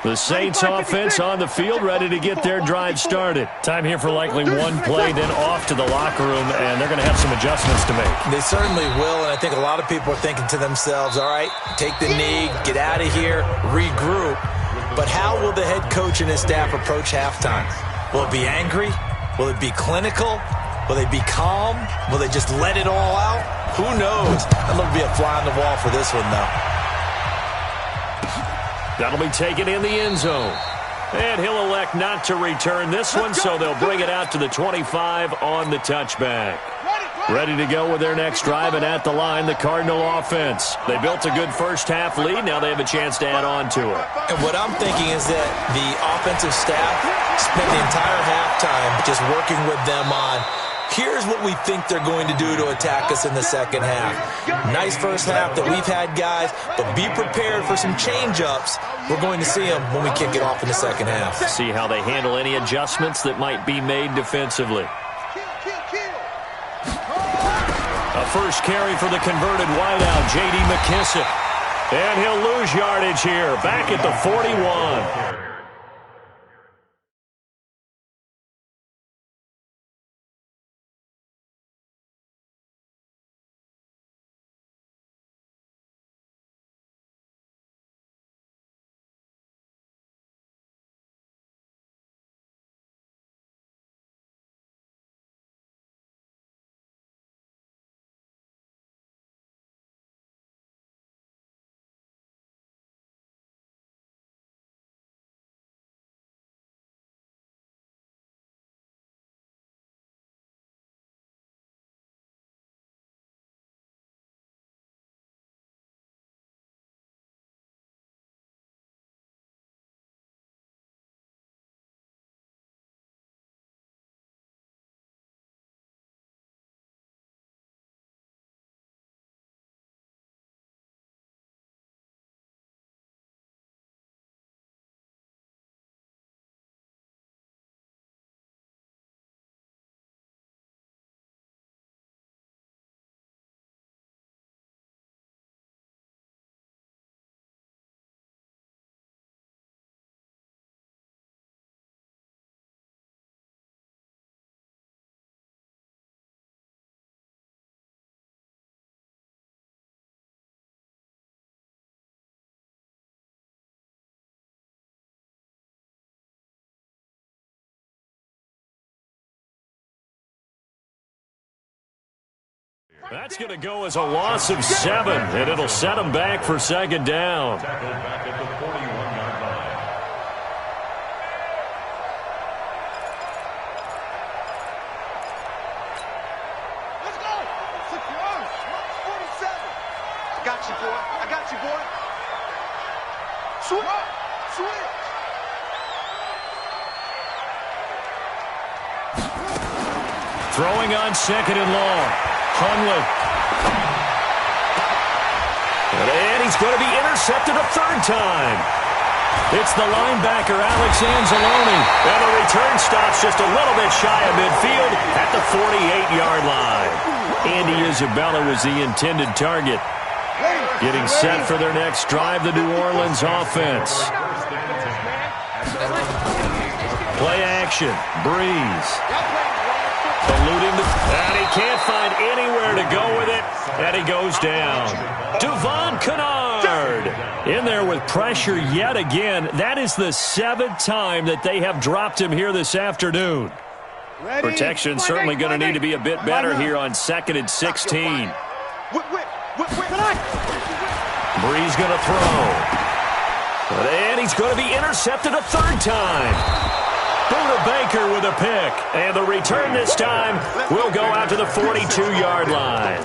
The Saints offense on the field, ready to get their drive started. Time here for likely one play, then off to the locker room, and they're going to have some adjustments to make. They certainly will, and I think a lot of people are thinking to themselves, all right, take the knee, get out of here, regroup. But how will the head coach and his staff approach halftime? Will it be angry? Will it be clinical? Will they be calm? Will they just let it all out? Who knows? That'll be a fly on the wall for this one, though. That'll be taken in the end zone. And he'll elect not to return this one, so they'll bring it out to the 25 on the touchback. Ready to go with their next drive, and at the line, the Cardinal offense. They built a good first-half lead. Now they have a chance to add on to it. And what I'm thinking is that the offensive staff spent the entire halftime just working with them on, here's what we think they're going to do to attack us in the second half. Nice first half that we've had, guys, but be prepared for some change-ups. We're going to see them when we kick it off in the second half. See how they handle any adjustments that might be made defensively. A first carry for the converted wideout, J.D. McKissick. And he'll lose yardage here, back at the 41. That's going to go as a loss of 7, and it'll set them back for second down. Let's go! 6 yards. 47. I got you, boy. I got you, boy. Switch. Throwing on second and long. Hundley. And he's going to be intercepted a third time. It's the linebacker, Alex Anzalone. And the return stops just a little bit shy of midfield at the 48-yard line. Andy Isabella was the intended target. Getting set for their next drive, the New Orleans offense. Play action. Breeze. Eluding and he can't find anywhere to go with it, and he goes down. Devon Kennard in there with pressure yet again. That is the 7th time that they have dropped him here this afternoon. Protection certainly going to need to be a bit better here on 2nd and 16. Breeze going to throw. And he's going to be intercepted a third time. Buda Baker with a pick, and the return this time will go out to the 42-yard line.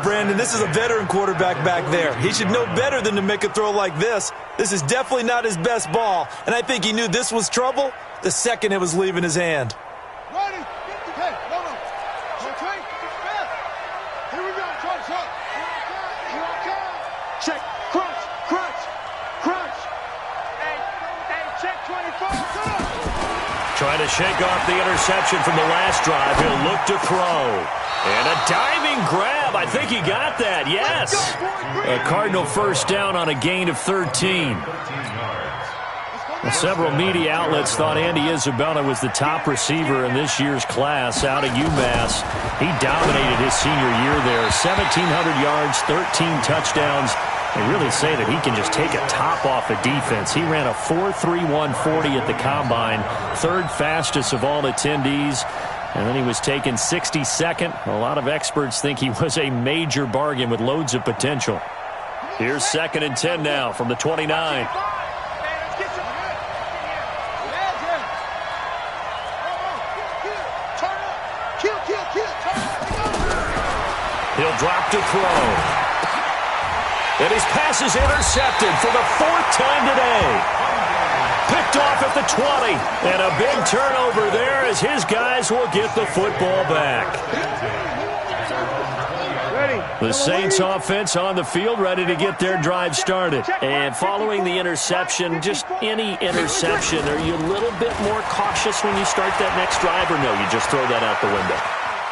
Brandon, this is a veteran quarterback back there. He should know better than to make a throw like this. This is definitely not his best ball, and I think he knew this was trouble the second it was leaving his hand. Ready? Hey, hold on. Okay. Here we go. Try. Here I come. Check. Crunch. Hey, check 24. Trying to shake off the interception from the last drive. He'll look to throw. And a diving grab. I think he got that. Yes. A Cardinal first down on a gain of 13. Well, several media outlets thought Andy Isabella was the top receiver in this year's class out of UMass. He dominated his senior year there. 1,700 yards, 13 touchdowns. They really say that he can just take a top off a defense. He ran a 4.31 40 at the Combine, third fastest of all attendees. And then he was taken 62nd. A lot of experts think he was a major bargain with loads of potential. Here's 2nd and 10 now from the 29. He'll drop to throw. And his pass is intercepted for the 4th time today. Picked off at the 20. And a big turnover there as his guys will get the football back. The Saints offense on the field ready to get their drive started. And following the interception, just any interception, are you a little bit more cautious when you start that next drive, or no, you just throw that out the window?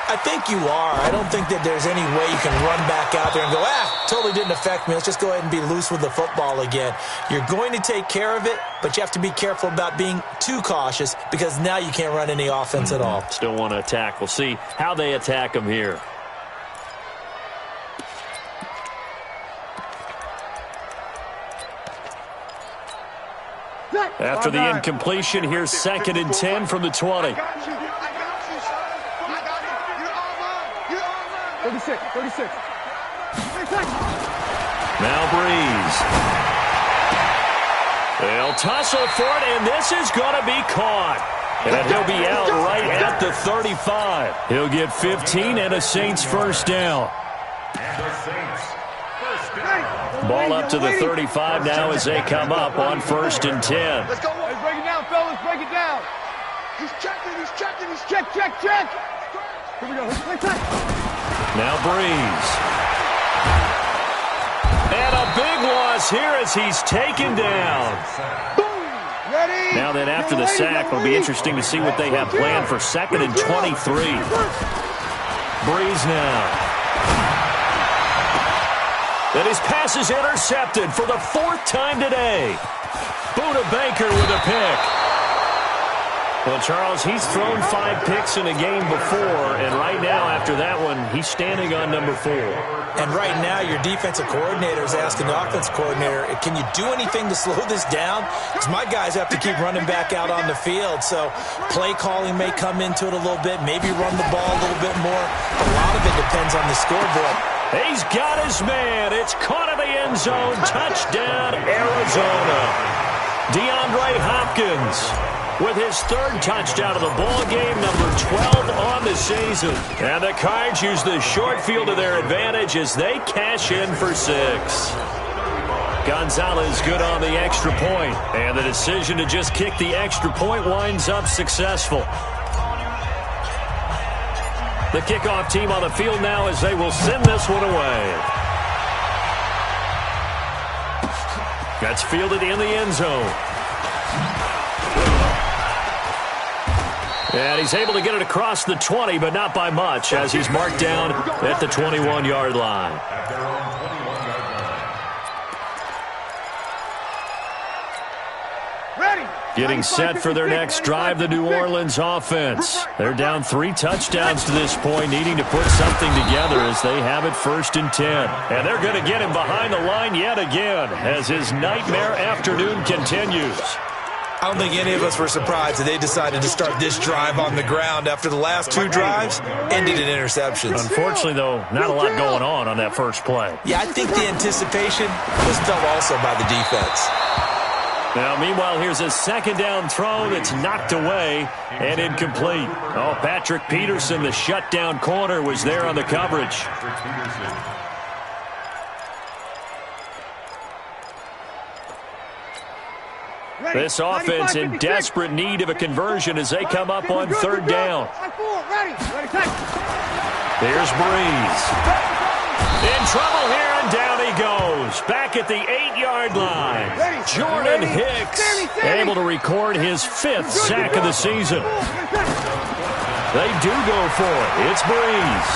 I think you are. I don't think that there's any way you can run back out there and go, totally didn't affect me. Let's just go ahead and be loose with the football again. You're going to take care of it, but you have to be careful about being too cautious because now you can't run any offense at all. Still want to attack. We'll see how they attack him here. After the incompletion, here's 2nd and 10 from the 20. 36. Now Breeze. They'll tussle for it, and this is going to be caught. And he'll be out right at the 35. He'll get 15 and a Saints first down. Ball up to the 35 now as they come up on 1st and 10. Let's go. Let's break it down, fellas. Break it down. He's checking. He's check. Here we go. Now Breeze. And a big loss here as he's taken down. Ready? Now then, after the sack, it'll be interesting to see what they have planned for 2nd and 23. Breeze now. And his pass is intercepted for the 4th time today. Buda Baker with a pick. Well, Charles, he's thrown 5 picks in a game before, and right now, after that one, he's standing on number 4. And right now, your defensive coordinator is asking the offensive coordinator, can you do anything to slow this down? Because my guys have to keep running back out on the field, so play calling may come into it a little bit, maybe run the ball a little bit more. A lot of it depends on the scoreboard. He's got his man. It's caught in the end zone. Touchdown, Arizona. DeAndre Hopkins with his 3rd touchdown of the ball game, number 12 on the season. And the Cards use the short field to their advantage as they cash in for 6. Gonzalez good on the extra point, and the decision to just kick the extra point winds up successful. The kickoff team on the field now as they will send this one away. That's fielded in the end zone. And he's able to get it across the 20, but not by much, as he's marked down at the 21-yard line. Getting set for their next drive, the New Orleans offense. They're down 3 touchdowns to this point, needing to put something together as they have it 1st and 10. And they're going to get him behind the line yet again as his nightmare afternoon continues. I don't think any of us were surprised that they decided to start this drive on the ground after the last 2 drives ended in interceptions. Unfortunately, though, not a lot going on that first play. Yeah, I think the anticipation was felt also by the defense. Now, meanwhile, here's a 2nd down throw that's knocked away and incomplete. Oh, Patrick Peterson, the shutdown corner, was there on the coverage. This offense in desperate need of a conversion as they come up on 3rd down. Here's Breeze. In trouble here, and down he goes. Back at the 8-yard line. Jordan Hicks able to record his 5th sack of the season. They do go for it. It's Breeze.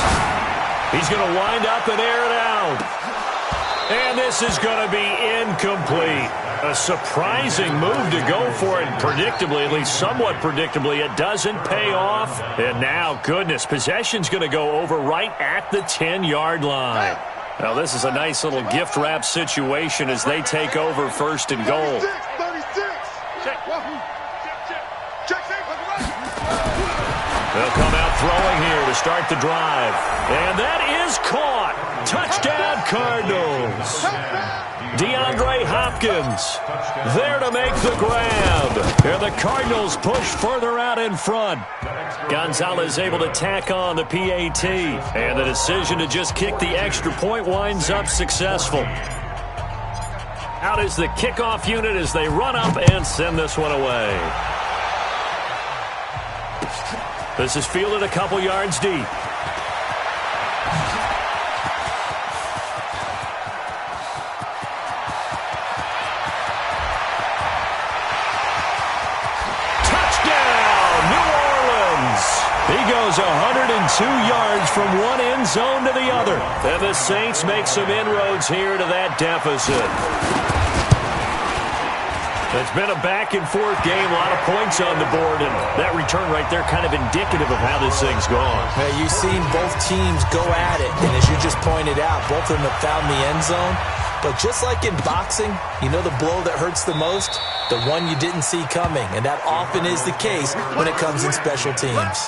He's going to wind up and air it out. And this is going to be incomplete. A surprising move to go for it. Predictably, at least somewhat predictably, it doesn't pay off. And now, goodness, possession's going to go over right at the 10-yard line. Now, this is a nice little gift wrap situation as they take over first and goal. 36. They'll come out throwing here to start the drive. And that is caught. Touchdown, Cardinals. DeAndre Hopkins there to make the grab. And the Cardinals push further out in front. Gonzalez able to tack on the PAT. And the decision to just kick the extra point winds up successful. Out is the kickoff unit as they run up and send this one away. This is fielded a couple yards deep. He goes 102 yards from one end zone to the other. And the Saints make some inroads here to that deficit. It's been a back-and-forth game, a lot of points on the board, and that return right there kind of indicative of how this thing's gone. Hey, you've seen both teams go at it, and as you just pointed out, both of them have found the end zone. But just like in boxing, you know the blow that hurts the most? The one you didn't see coming, and that often is the case when it comes in special teams.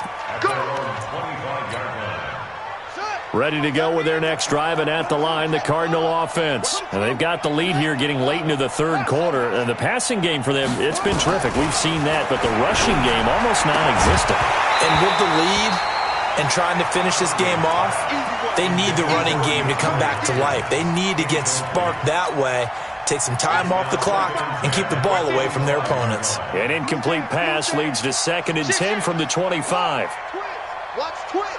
Ready to go with their next drive, and at the line, the Cardinal offense. And they've got the lead here getting late into the third quarter. And the passing game for them, it's been terrific. We've seen that, but the rushing game almost non-existent. And with the lead and trying to finish this game off, they need the running game to come back to life. They need to get sparked that way, take some time off the clock, and keep the ball away from their opponents. An incomplete pass leads to 2nd and 10 from the 25. Watch twins.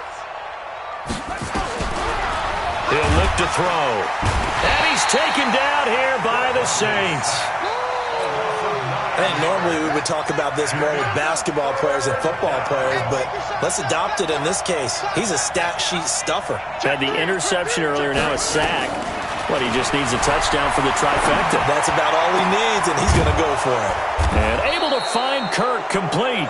He'll look to throw. And he's taken down here by the Saints. I think normally we would talk about this more with basketball players and football players, but let's adopt it in this case. He's a stat sheet stuffer. Had the interception earlier, now a sack. But he just needs a touchdown for the trifecta. That's about all he needs, and he's going to go for it. And able to find Kirk complete.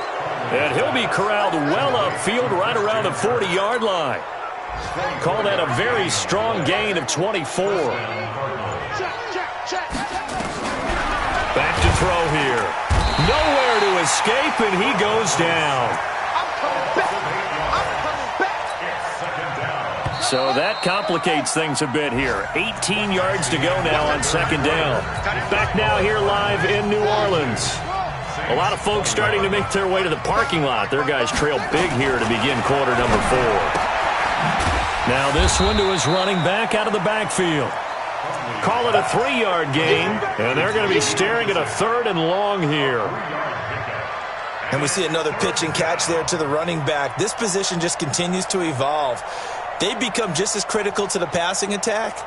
And he'll be corralled well upfield right around the 40-yard line. Call that a very strong gain of 24. Back to throw here. Nowhere to escape, and he goes down. So that complicates things a bit here. 18 yards to go now on 2nd down. Back now here live in New Orleans. A lot of folks starting to make their way to the parking lot. Their guys trail big here to begin quarter number 4. Now this one to his running back out of the backfield. Call it a 3-yard gain, and they're going to be staring at a 3rd and long here. And we see another pitch and catch there to the running back. This position just continues to evolve. They become just as critical to the passing attack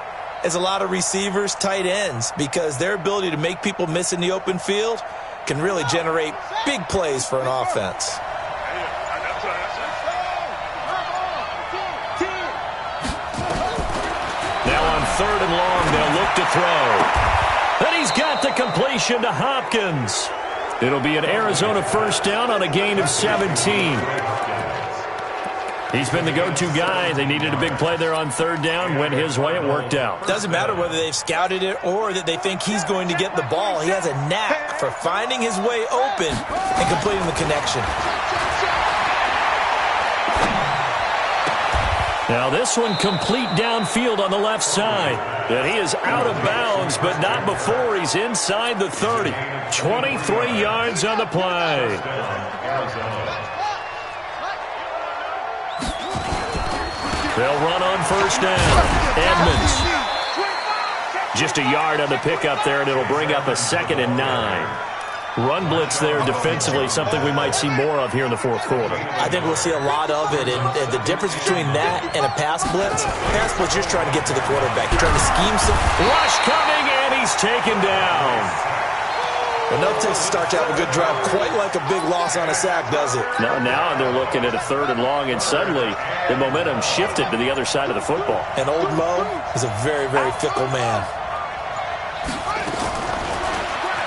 as a lot of receivers, tight ends, because their ability to make people miss in the open field can really generate big plays for an offense. Now on 3rd and long, they'll look to throw. And he's got the completion to Hopkins. It'll be an Arizona 1st down on a gain of 17. He's been the go-to guy. They needed a big play there on 3rd down. Went his way. It worked out. Doesn't matter whether they've scouted it or that they think he's going to get the ball. He has a knack for finding his way open and completing the connection. Now this one complete downfield on the left side. And he is out of bounds, but not before he's inside the 30. 23 yards on the play. They'll run on 1st down. Edmonds. Just a yard on the pickup there, and it'll bring up a 2nd and 9. Run blitz there defensively, something we might see more of here in the 4th quarter. I think we'll see a lot of it, and the difference between that and a pass blitz, you're just trying to get to the quarterback. You're trying to scheme some. Rush coming, and he's taken down. Enough takes to start to have a good drive, quite like a big loss on a sack, does it? No, now they're looking at a 3rd and long, and suddenly the momentum shifted to the other side of the football. And Old Mo is a very, very fickle man.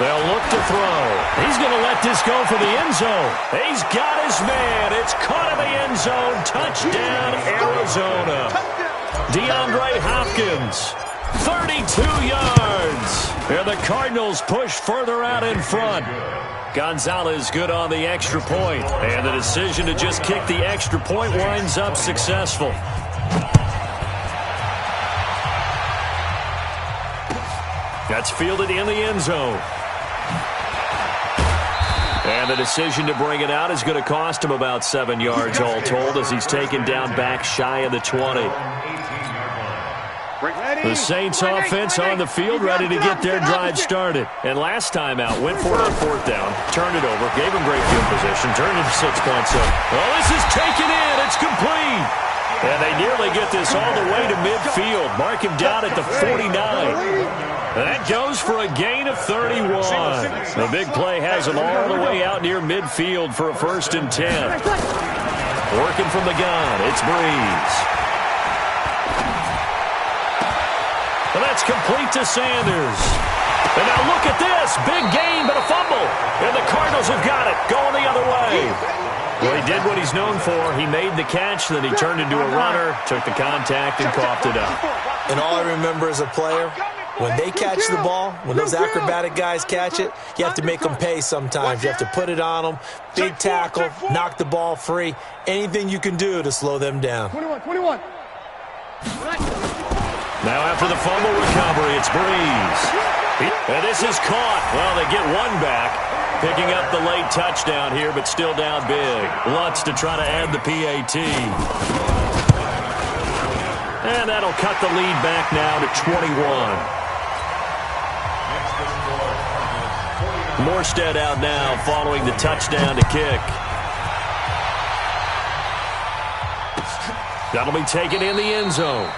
They'll look to throw. He's going to let this go for the end zone. He's got his man. It's caught in the end zone. Touchdown, Arizona. DeAndre Hopkins, 32 yards. And the Cardinals push further out in front. Gonzalez good on the extra point. And the decision to just kick the extra point winds up successful. That's fielded in the end zone. And the decision to bring it out is going to cost him about 7 yards all told as he's taken down back shy of the 20. The Saints offense on the field ready to get their drive started. And last time out, went for it on 4th down, turned it over, gave him great field position, turned it to 6 points. Oh, this is taken in. It's complete. And they nearly get this all the way to midfield. Mark him down at the 49. That goes for a gain of 31. The big play has him all the way out near midfield for a 1st and 10. Working from the gun, it's Breeze. And that's complete to Sanders. And now look at this. Big gain, but a fumble. And the Cardinals have got it. Going the other way. Well, he did what he's known for. He made the catch, then he turned into a runner, took the contact, and coughed it up. And all I remember as a player, when they catch the ball, when those acrobatic guys catch it, you have to make them pay sometimes. You have to put it on them, big tackle, knock the ball free, anything you can do to slow them down. 21. Now after the fumble recovery, it's Breeze. And this is caught. Well, they get one back, picking up the late touchdown here, but still down big. Lutz to try to add the PAT. And that'll cut the lead back now to 21. Morstead out now following the touchdown to kick. That'll be taken in the end zone.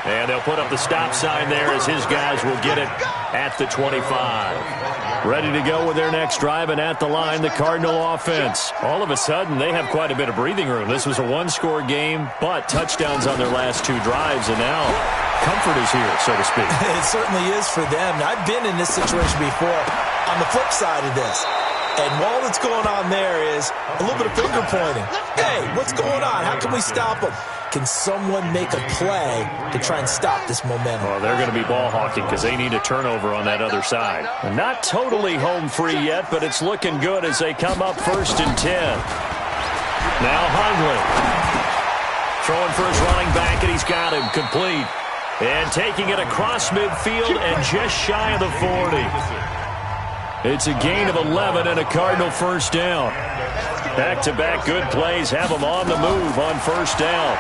And they'll put up the stop sign there as his guys will get it at the 25. Ready to go with their next drive, and at the line, the Cardinal offense. All of a sudden, they have quite a bit of breathing room. This was a one-score game, but touchdowns on their last 2 drives, and now comfort is here, so to speak. It certainly is for them. I've been in this situation before on the flip side of this. And all that's going on there is a little bit of finger pointing. Hey, what's going on? How can we stop them? Can someone make a play to try and stop this momentum? Well, they're going to be ball hawking because they need a turnover on that other side. Not totally home free yet, but it's looking good as they come up 1st and 10. Now Hundley throwing for his running back, and he's got him complete. And taking it across midfield and just shy of the 40. It's a gain of 11 and a Cardinal 1st down. Back-to-back good plays have them on the move on 1st down.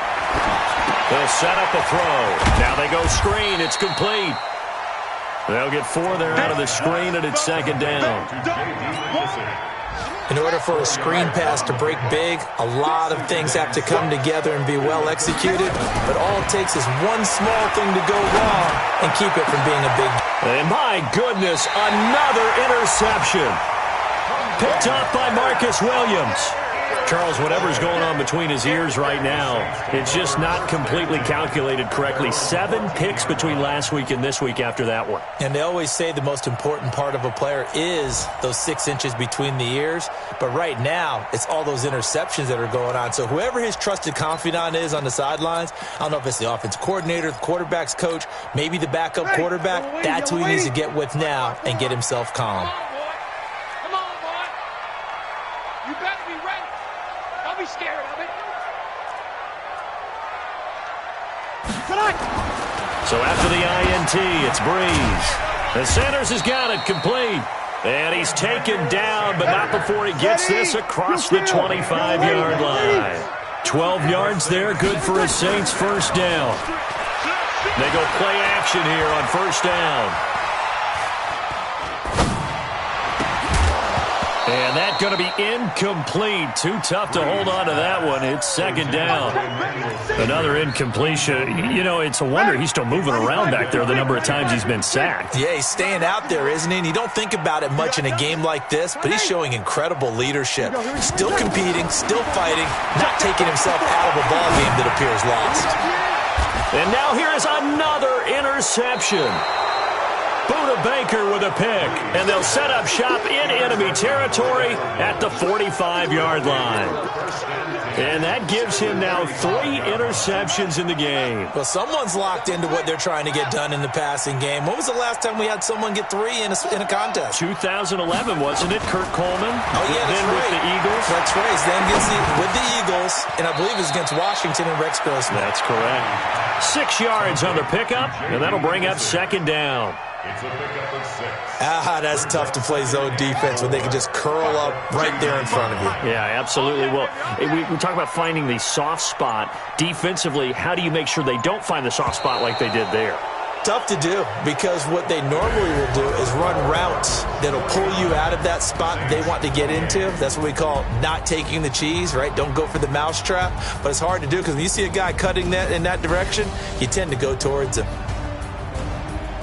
They'll set up a throw. Now they go screen. It's complete. They'll get 4 there out of the screen, and it's 2nd down. In order for a screen pass to break big, a lot of things have to come together and be well executed, but all it takes is one small thing to go wrong and keep it from being a big. And my goodness, another interception. Picked off by Marcus Williams. Charles, whatever's going on between his ears right now, it's just not completely calculated correctly. 7 picks between last week and this week after that one. And they always say the most important part of a player is those 6 inches between the ears. But right now, it's all those interceptions that are going on. So whoever his trusted confidant is on the sidelines, I don't know if it's the offense coordinator, the quarterback's coach, maybe the backup quarterback, that's who he needs to get with now and get himself calm. Scared of it. So after the INT, it's Breeze. And Sanders has got it complete. And he's taken down, but not before he gets this across the 25-yard line. 12 yards there, good for a Saints 1st down. They go play action here on 1st down. And that's going to be incomplete. Too tough to hold on to that one. It's second down. Another incompletion. You know, it's a wonder he's still moving around back there the number of times he's been sacked. Yeah, he's staying out there, isn't he? And you don't think about it much in a game like this, but he's showing incredible leadership. Still competing, still fighting, not taking himself out of a ball game that appears lost. And now here is another interception. Buda Baker with a pick, and they'll set up shop in enemy territory at the 45-yard line. And that gives him now 3 interceptions in the game. Well, someone's locked into what they're trying to get done in the passing game. When was the last time we had someone get 3 in a contest? 2011, wasn't it? Kurt Coleman? Oh, yeah, that's then right. with the Eagles? That's right. Then with the Eagles, and I believe it's against Washington and Rex Grossman. That's correct. 6 yards on the pickup, and that'll bring up second down. It's a pickup of 6. That's tough to play zone defense when they can just curl up right there in front of you. Yeah, absolutely. Well, we talk about finding the soft spot. Defensively, how do you make sure they don't find the soft spot like they did there? Tough to do, because what they normally will do is run routes that'll pull you out of that spot that they want to get into. That's what we call not taking the cheese, right? Don't go for the mousetrap. But it's hard to do because when you see a guy cutting that in that direction, you tend to go towards him.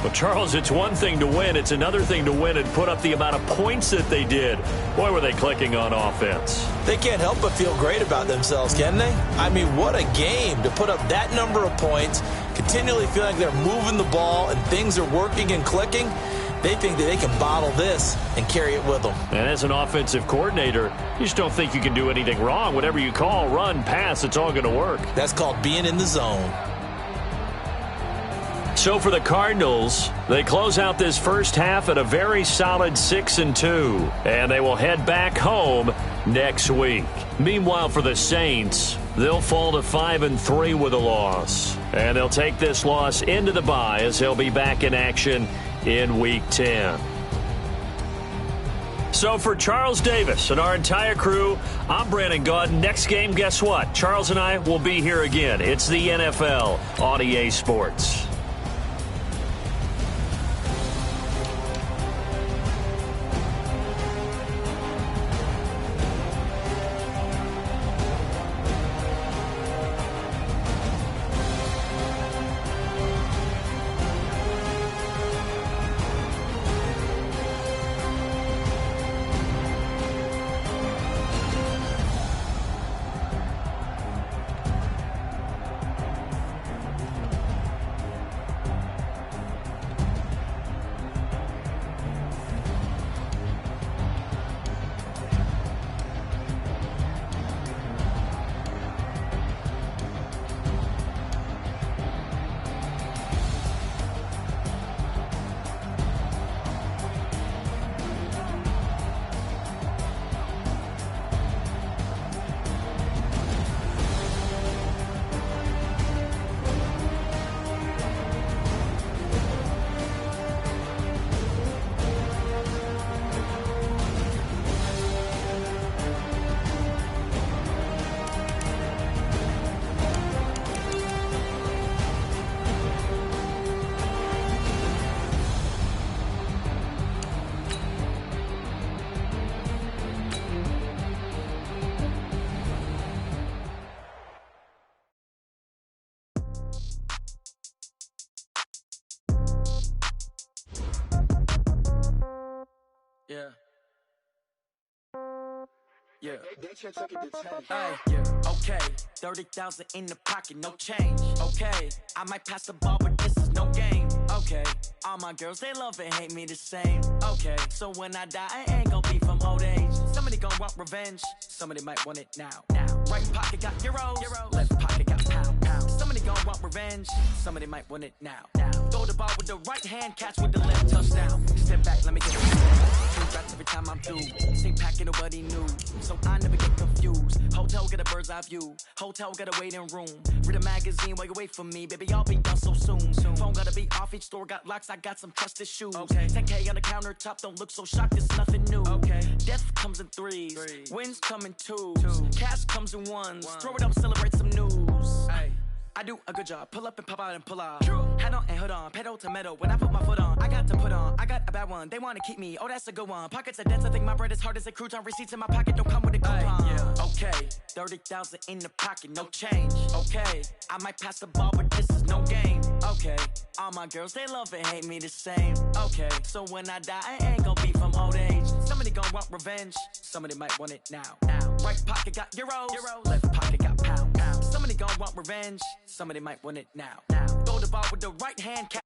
Well, Charles, it's one thing to win. It's another thing to win and put up the amount of points that they did. Boy, were they clicking on offense. They can't help but feel great about themselves, can they? I mean, what a game to put up that number of points, continually feeling like they're moving the ball and things are working and clicking. They think that they can bottle this and carry it with them. And as an offensive coordinator, you just don't think you can do anything wrong. Whatever you call, run, pass, it's all going to work. That's called being in the zone. So for the Cardinals, they close out this first half at a very solid 6-2, and they will head back home next week. Meanwhile, for the Saints, they'll fall to 5-3 with a loss, and they'll take this loss into the bye as they'll be back in action in Week 10. So for Charles Davis and our entire crew, I'm Brandon Gaudin. Next game, guess what? Charles and I will be here again. It's the NFL on EA Sports. Yeah. Yeah. Hey, yeah. Okay. 30,000 in the pocket, no change. Okay. I might pass the ball, but this is no game. Okay. All my girls, they love and hate me the same. Okay. So when I die, I ain't gon' be from old age. Somebody gon' want revenge. Somebody might want it now. Right pocket got euros. Left pocket got pound. Somebody gon' want revenge. Somebody might want it now. Throw the ball with the right hand, catch with the left, touchdown. Step back, let me get it. Congrats every time I'm through. Same packet, nobody knew. So I never get confused. Hotel get a bird's eye view. Hotel got a waiting room. Read a magazine while you wait for me. Baby, I'll be done so soon. Phone gotta be off, each store got locks. I got some trusted shoes. 10K on the countertop, don't look so shocked, it's nothing new. Death comes in threes. Wins come in twos. Cash comes in ones. Throw it up, celebrate some news. I do a good job. Pull up and pop out and pull out. Hat on and hood on, pedal to metal. When I put my foot on, I got to put on. I got a bad one, they wanna keep me. Oh, that's a good one. Pockets are dense, I think my bread is hard as a crouton. Receipts in my pocket don't come with a coupon. Yeah. Okay, 30,000 in the pocket, no change. Okay, I might pass the ball, but this is no game. Okay, all my girls, they love and hate me the same. Okay, so when I die, I ain't gonna be from old age. Somebody gon' want revenge, somebody might want it now. Right pocket got euros, left pocket got pounds. Somebody gon' want revenge, somebody might want it now. Throw the ball with the right hand.